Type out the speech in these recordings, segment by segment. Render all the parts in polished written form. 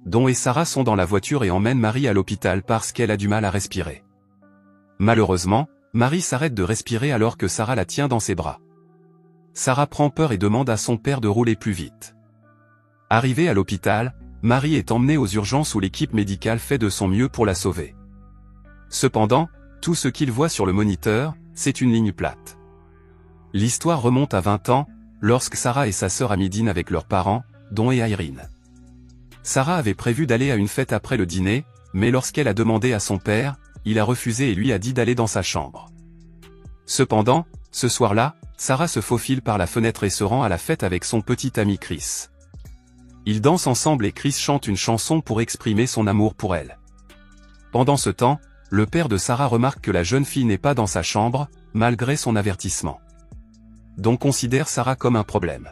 Don et Sarah sont dans la voiture et emmènent Marie à l'hôpital parce qu'elle a du mal à respirer. Malheureusement, Marie s'arrête de respirer alors que Sarah la tient dans ses bras. Sarah prend peur et demande à son père de rouler plus vite. Arrivée à l'hôpital, Marie est emmenée aux urgences où l'équipe médicale fait de son mieux pour la sauver. Cependant, tout ce qu'il voit sur le moniteur, c'est une ligne plate. L'histoire remonte à 20 ans, lorsque Sarah et sa sœur Amy dînent avec leurs parents, Don et Irene. Sarah avait prévu d'aller à une fête après le dîner, mais lorsqu'elle a demandé à son père, il a refusé et lui a dit d'aller dans sa chambre. Cependant, ce soir-là, Sarah se faufile par la fenêtre et se rend à la fête avec son petit ami Chris. Ils dansent ensemble et Chris chante une chanson pour exprimer son amour pour elle. Pendant ce temps, le père de Sarah remarque que la jeune fille n'est pas dans sa chambre, malgré son avertissement. Don considère Sarah comme un problème.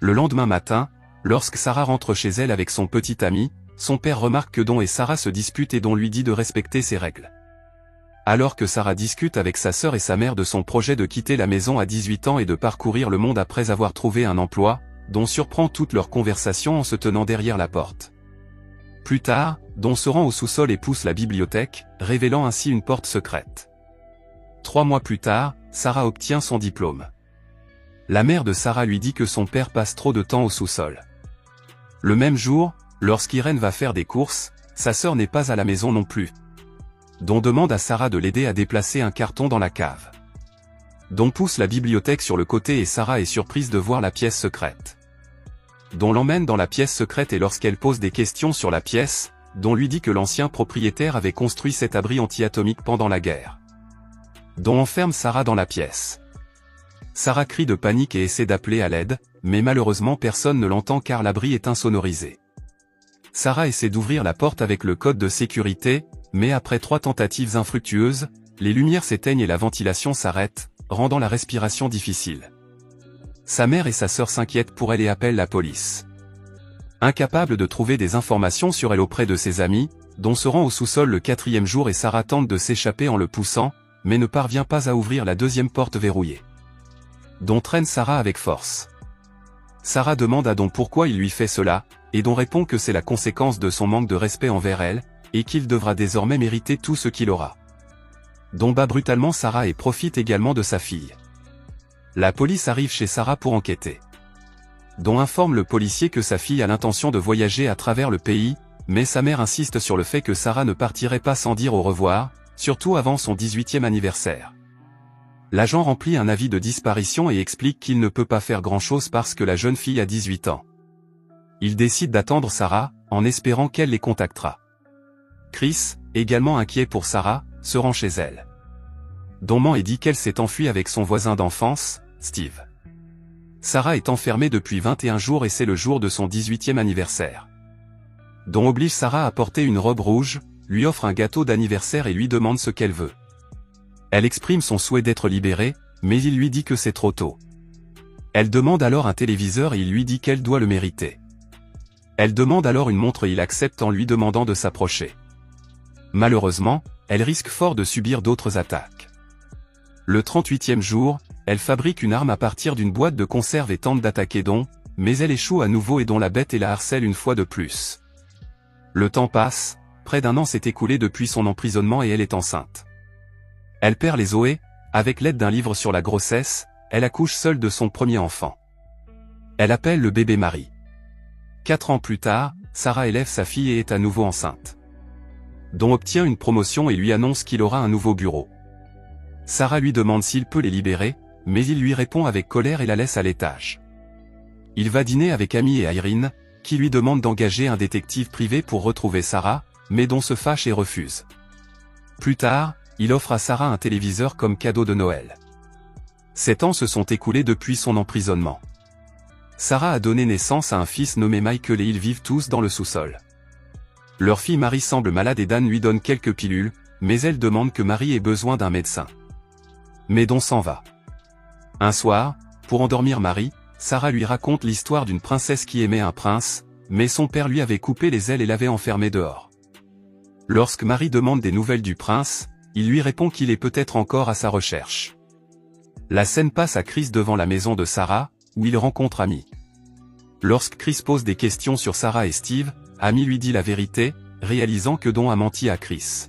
Le lendemain matin, lorsque Sarah rentre chez elle avec son petit ami, son père remarque que Don et Sarah se disputent et Don lui dit de respecter ses règles. Alors que Sarah discute avec sa sœur et sa mère de son projet de quitter la maison à 18 ans et de parcourir le monde après avoir trouvé un emploi, Don surprend toute leur conversation en se tenant derrière la porte. Plus tard, Don se rend au sous-sol et pousse la bibliothèque, révélant ainsi une porte secrète. 3 mois plus tard, Sarah obtient son diplôme. La mère de Sarah lui dit que son père passe trop de temps au sous-sol. Le même jour, lorsqu'Irene va faire des courses, sa sœur n'est pas à la maison non plus. Don demande à Sarah de l'aider à déplacer un carton dans la cave. Don pousse la bibliothèque sur le côté et Sarah est surprise de voir la pièce secrète. Don l'emmène dans la pièce secrète et lorsqu'elle pose des questions sur la pièce, Don lui dit que l'ancien propriétaire avait construit cet abri anti-atomique pendant la guerre. Don enferme Sarah dans la pièce. Sarah crie de panique et essaie d'appeler à l'aide, mais malheureusement personne ne l'entend car l'abri est insonorisé. Sarah essaie d'ouvrir la porte avec le code de sécurité, mais après 3 tentatives infructueuses, les lumières s'éteignent et la ventilation s'arrête, rendant la respiration difficile. Sa mère et sa sœur s'inquiètent pour elle et appellent la police. Incapable de trouver des informations sur elle auprès de ses amis, Don se rend au sous-sol le 4e jour et Sarah tente de s'échapper en le poussant, mais ne parvient pas à ouvrir la 2e porte verrouillée. Don traîne Sarah avec force. Sarah demande à Don pourquoi il lui fait cela, et Don répond que c'est la conséquence de son manque de respect envers elle, et qu'il devra désormais mériter tout ce qu'il aura. Don bat brutalement Sarah et profite également de sa fille. La police arrive chez Sarah pour enquêter. Don informe le policier que sa fille a l'intention de voyager à travers le pays, mais sa mère insiste sur le fait que Sarah ne partirait pas sans dire au revoir, surtout avant son 18e anniversaire. L'agent remplit un avis de disparition et explique qu'il ne peut pas faire grand-chose parce que la jeune fille a 18 ans. Il décide d'attendre Sarah, en espérant qu'elle les contactera. Chris, également inquiet pour Sarah, se rend chez elle. Don ment et dit qu'elle s'est enfuie avec son voisin d'enfance, Steve. Sarah est enfermée depuis 21 jours et c'est le jour de son 18e anniversaire. Don oblige Sarah à porter une robe rouge, lui offre un gâteau d'anniversaire et lui demande ce qu'elle veut. Elle exprime son souhait d'être libérée, mais il lui dit que c'est trop tôt. Elle demande alors un téléviseur et il lui dit qu'elle doit le mériter. Elle demande alors une montre et il accepte en lui demandant de s'approcher. Malheureusement, elle risque fort de subir d'autres attaques. Le 38e jour, elle fabrique une arme à partir d'une boîte de conserve et tente d'attaquer Don, mais elle échoue à nouveau et Don la bête et la harcèle une fois de plus. Le temps passe, près d'1 an s'est écoulé depuis son emprisonnement et elle est enceinte. Elle perd les os et, avec l'aide d'un livre sur la grossesse, elle accouche seule de son premier enfant. Elle appelle le bébé Marie. 4 ans plus tard, Sarah élève sa fille et est à nouveau enceinte. Don obtient une promotion et lui annonce qu'il aura un nouveau bureau. Sarah lui demande s'il peut les libérer, mais il lui répond avec colère et la laisse à l'étage. Il va dîner avec Amy et Irene, qui lui demandent d'engager un détective privé pour retrouver Sarah, mais Don se fâche et refuse. Plus tard, il offre à Sarah un téléviseur comme cadeau de Noël. 7 ans se sont écoulés depuis son emprisonnement. Sarah a donné naissance à un fils nommé Michael et ils vivent tous dans le sous-sol. Leur fille Marie semble malade et Dan lui donne quelques pilules, mais elle demande que Marie ait besoin d'un médecin. Mais Don s'en va. Un soir, pour endormir Marie, Sarah lui raconte l'histoire d'une princesse qui aimait un prince, mais son père lui avait coupé les ailes et l'avait enfermée dehors. Lorsque Marie demande des nouvelles du prince, il lui répond qu'il est peut-être encore à sa recherche. La scène passe à Chris devant la maison de Sarah, où il rencontre Amy. Lorsque Chris pose des questions sur Sarah et Steve, Amy lui dit la vérité, réalisant que Don a menti à Chris.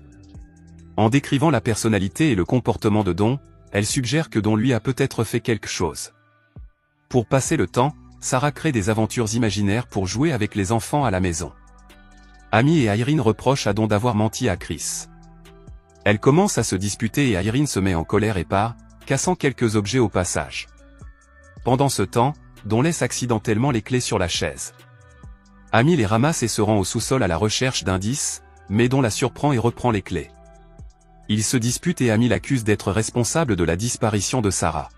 En décrivant la personnalité et le comportement de Don, elle suggère que Don lui a peut-être fait quelque chose. Pour passer le temps, Sarah crée des aventures imaginaires pour jouer avec les enfants à la maison. Amy et Irene reprochent à Don d'avoir menti à Chris. Elle commence à se disputer et Irene se met en colère et part, cassant quelques objets au passage. Pendant ce temps, Don laisse accidentellement les clés sur la chaise. Amy les ramasse et se rend au sous-sol à la recherche d'indices, mais Don la surprend et reprend les clés. Ils se disputent et Amy l'accuse d'être responsable de la disparition de Sarah.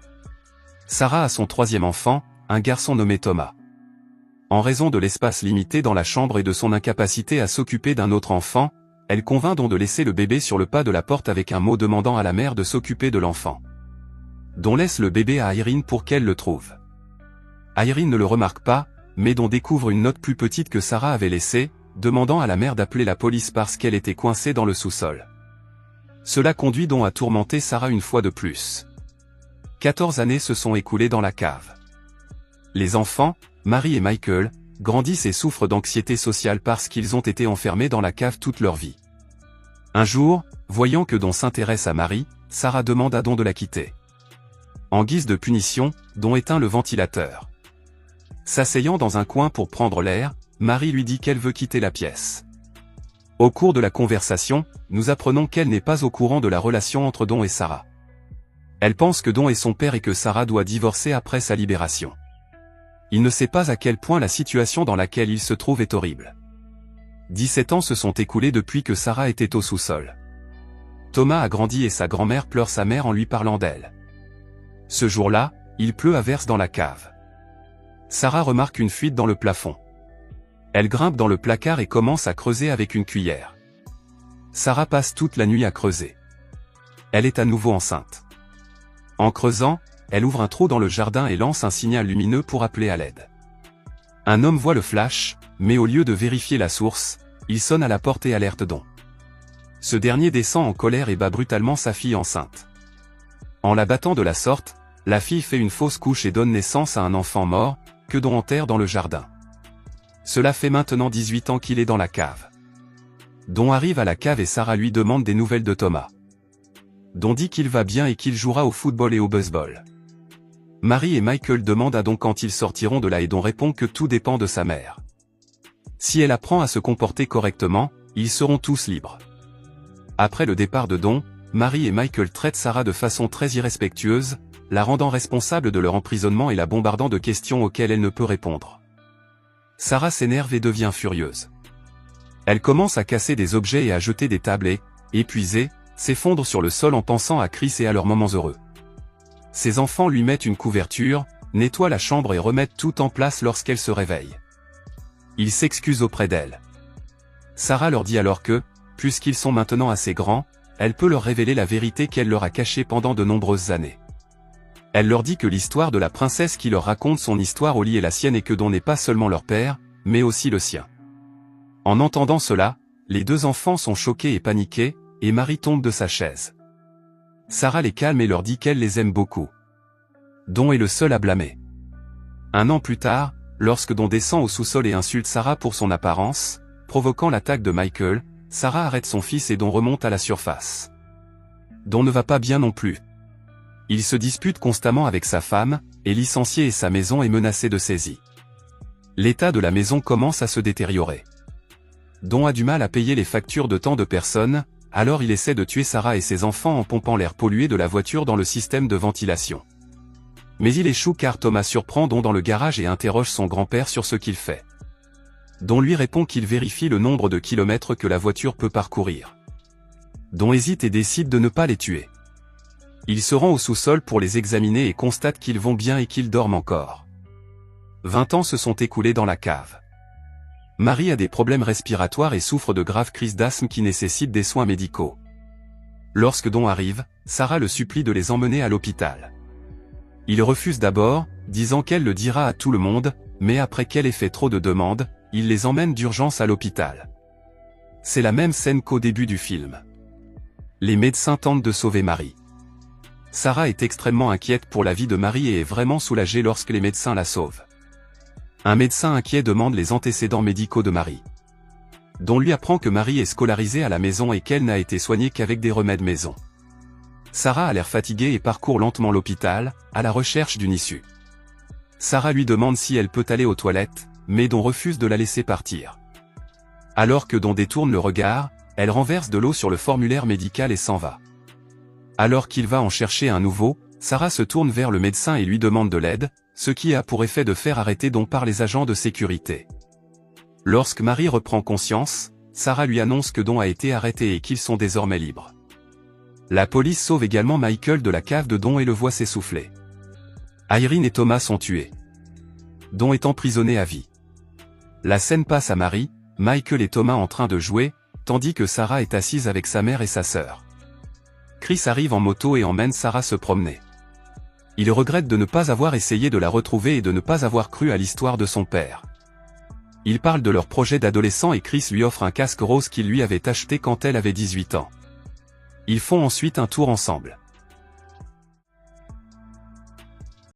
Sarah a son troisième enfant, un garçon nommé Thomas. En raison de l'espace limité dans la chambre et de son incapacité à s'occuper d'un autre enfant, elle convainc Don de laisser le bébé sur le pas de la porte avec un mot demandant à la mère de s'occuper de l'enfant. Don laisse le bébé à Irene pour qu'elle le trouve. Irene ne le remarque pas, mais Don découvre une note plus petite que Sarah avait laissée, demandant à la mère d'appeler la police parce qu'elle était coincée dans le sous-sol. Cela conduit Don à tourmenter Sarah une fois de plus. 14 années se sont écoulées dans la cave. Les enfants, Mary et Michael, grandissent et souffrent d'anxiété sociale parce qu'ils ont été enfermés dans la cave toute leur vie. Un jour, voyant que Don s'intéresse à Mary, Sarah demande à Don de la quitter. En guise de punition, Don éteint le ventilateur. S'asseyant dans un coin pour prendre l'air, Mary lui dit qu'elle veut quitter la pièce. Au cours de la conversation, nous apprenons qu'elle n'est pas au courant de la relation entre Don et Sarah. Elle pense que Don est son père et que Sarah doit divorcer après sa libération. Il ne sait pas à quel point la situation dans laquelle il se trouve est horrible. 17 ans se sont écoulés depuis que Sarah était au sous-sol. Thomas a grandi et sa grand-mère pleure sa mère en lui parlant d'elle. Ce jour-là, il pleut à verse dans la cave. Sarah remarque une fuite dans le plafond. Elle grimpe dans le placard et commence à creuser avec une cuillère. Sarah passe toute la nuit à creuser. Elle est à nouveau enceinte. En creusant, elle ouvre un trou dans le jardin et lance un signal lumineux pour appeler à l'aide. Un homme voit le flash, mais au lieu de vérifier la source, il sonne à la porte et alerte Don. Ce dernier descend en colère et bat brutalement sa fille enceinte. En la battant de la sorte, la fille fait une fausse couche et donne naissance à un enfant mort, que Don enterre dans le jardin. Cela fait maintenant 18 ans qu'il est dans la cave. Don arrive à la cave et Sarah lui demande des nouvelles de Thomas. Don dit qu'il va bien et qu'il jouera au football et au baseball. Mary et Michael demandent à Don quand ils sortiront de là et Don répond que tout dépend de sa mère. Si elle apprend à se comporter correctement, ils seront tous libres. Après le départ de Don, Mary et Michael traitent Sarah de façon très irrespectueuse, la rendant responsable de leur emprisonnement et la bombardant de questions auxquelles elle ne peut répondre. Sarah s'énerve et devient furieuse. Elle commence à casser des objets et à jeter des tables et, épuisée, s'effondre sur le sol en pensant à Chris et à leurs moments heureux. Ses enfants lui mettent une couverture, nettoient la chambre et remettent tout en place lorsqu'elle se réveille. Ils s'excusent auprès d'elle. Sarah leur dit alors que, puisqu'ils sont maintenant assez grands, elle peut leur révéler la vérité qu'elle leur a cachée pendant de nombreuses années. Elle leur dit que l'histoire de la princesse qui leur raconte son histoire au lit est la sienne et que Don n'est pas seulement leur père, mais aussi le sien. En entendant cela, les deux enfants sont choqués et paniqués, et Mary tombe de sa chaise. Sarah les calme et leur dit qu'elle les aime beaucoup. Don est le seul à blâmer. Un an plus tard, lorsque Don descend au sous-sol et insulte Sarah pour son apparence, provoquant l'attaque de Michael, Sarah arrête son fils et Don remonte à la surface. Don ne va pas bien non plus. Il se dispute constamment avec sa femme, est licencié et sa maison est menacée de saisie. L'état de la maison commence à se détériorer. Don a du mal à payer les factures de tant de personnes, alors il essaie de tuer Sarah et ses enfants en pompant l'air pollué de la voiture dans le système de ventilation. Mais il échoue car Thomas surprend Don dans le garage et interroge son grand-père sur ce qu'il fait. Don lui répond qu'il vérifie le nombre de kilomètres que la voiture peut parcourir. Don hésite et décide de ne pas les tuer. Il se rend au sous-sol pour les examiner et constate qu'ils vont bien et qu'ils dorment encore. 20 ans se sont écoulés dans la cave. Mary a des problèmes respiratoires et souffre de graves crises d'asthme qui nécessitent des soins médicaux. Lorsque Don arrive, Sarah le supplie de les emmener à l'hôpital. Il refuse d'abord, disant qu'elle le dira à tout le monde, mais après qu'elle ait fait trop de demandes, il les emmène d'urgence à l'hôpital. C'est la même scène qu'au début du film. Les médecins tentent de sauver Mary. Sarah est extrêmement inquiète pour la vie de Mary et est vraiment soulagée lorsque les médecins la sauvent. Un médecin inquiet demande les antécédents médicaux de Mary. dont lui apprend que Marie est scolarisée à la maison et qu'elle n'a été soignée qu'avec des remèdes maison. Sarah a l'air fatiguée et parcourt lentement l'hôpital, à la recherche d'une issue. Sarah lui demande si elle peut aller aux toilettes, mais Don refuse de la laisser partir. Alors que Don détourne le regard, elle renverse de l'eau sur le formulaire médical et s'en va. Alors qu'il va en chercher un nouveau, Sarah se tourne vers le médecin et lui demande de l'aide, ce qui a pour effet de faire arrêter Don par les agents de sécurité. Lorsque Marie reprend conscience, Sarah lui annonce que Don a été arrêté et qu'ils sont désormais libres. La police sauve également Michael de la cave de Don et le voit s'essouffler. Irene et Thomas sont tués. Don est emprisonné à vie. La scène passe à Marie, Michael et Thomas en train de jouer, tandis que Sarah est assise avec sa mère et sa sœur. Chris arrive en moto et emmène Sarah se promener. Il regrette de ne pas avoir essayé de la retrouver et de ne pas avoir cru à l'histoire de son père. Ils parlent de leur projet d'adolescent et Chris lui offre un casque rose qu'il lui avait acheté quand elle avait 18 ans. Ils font ensuite un tour ensemble.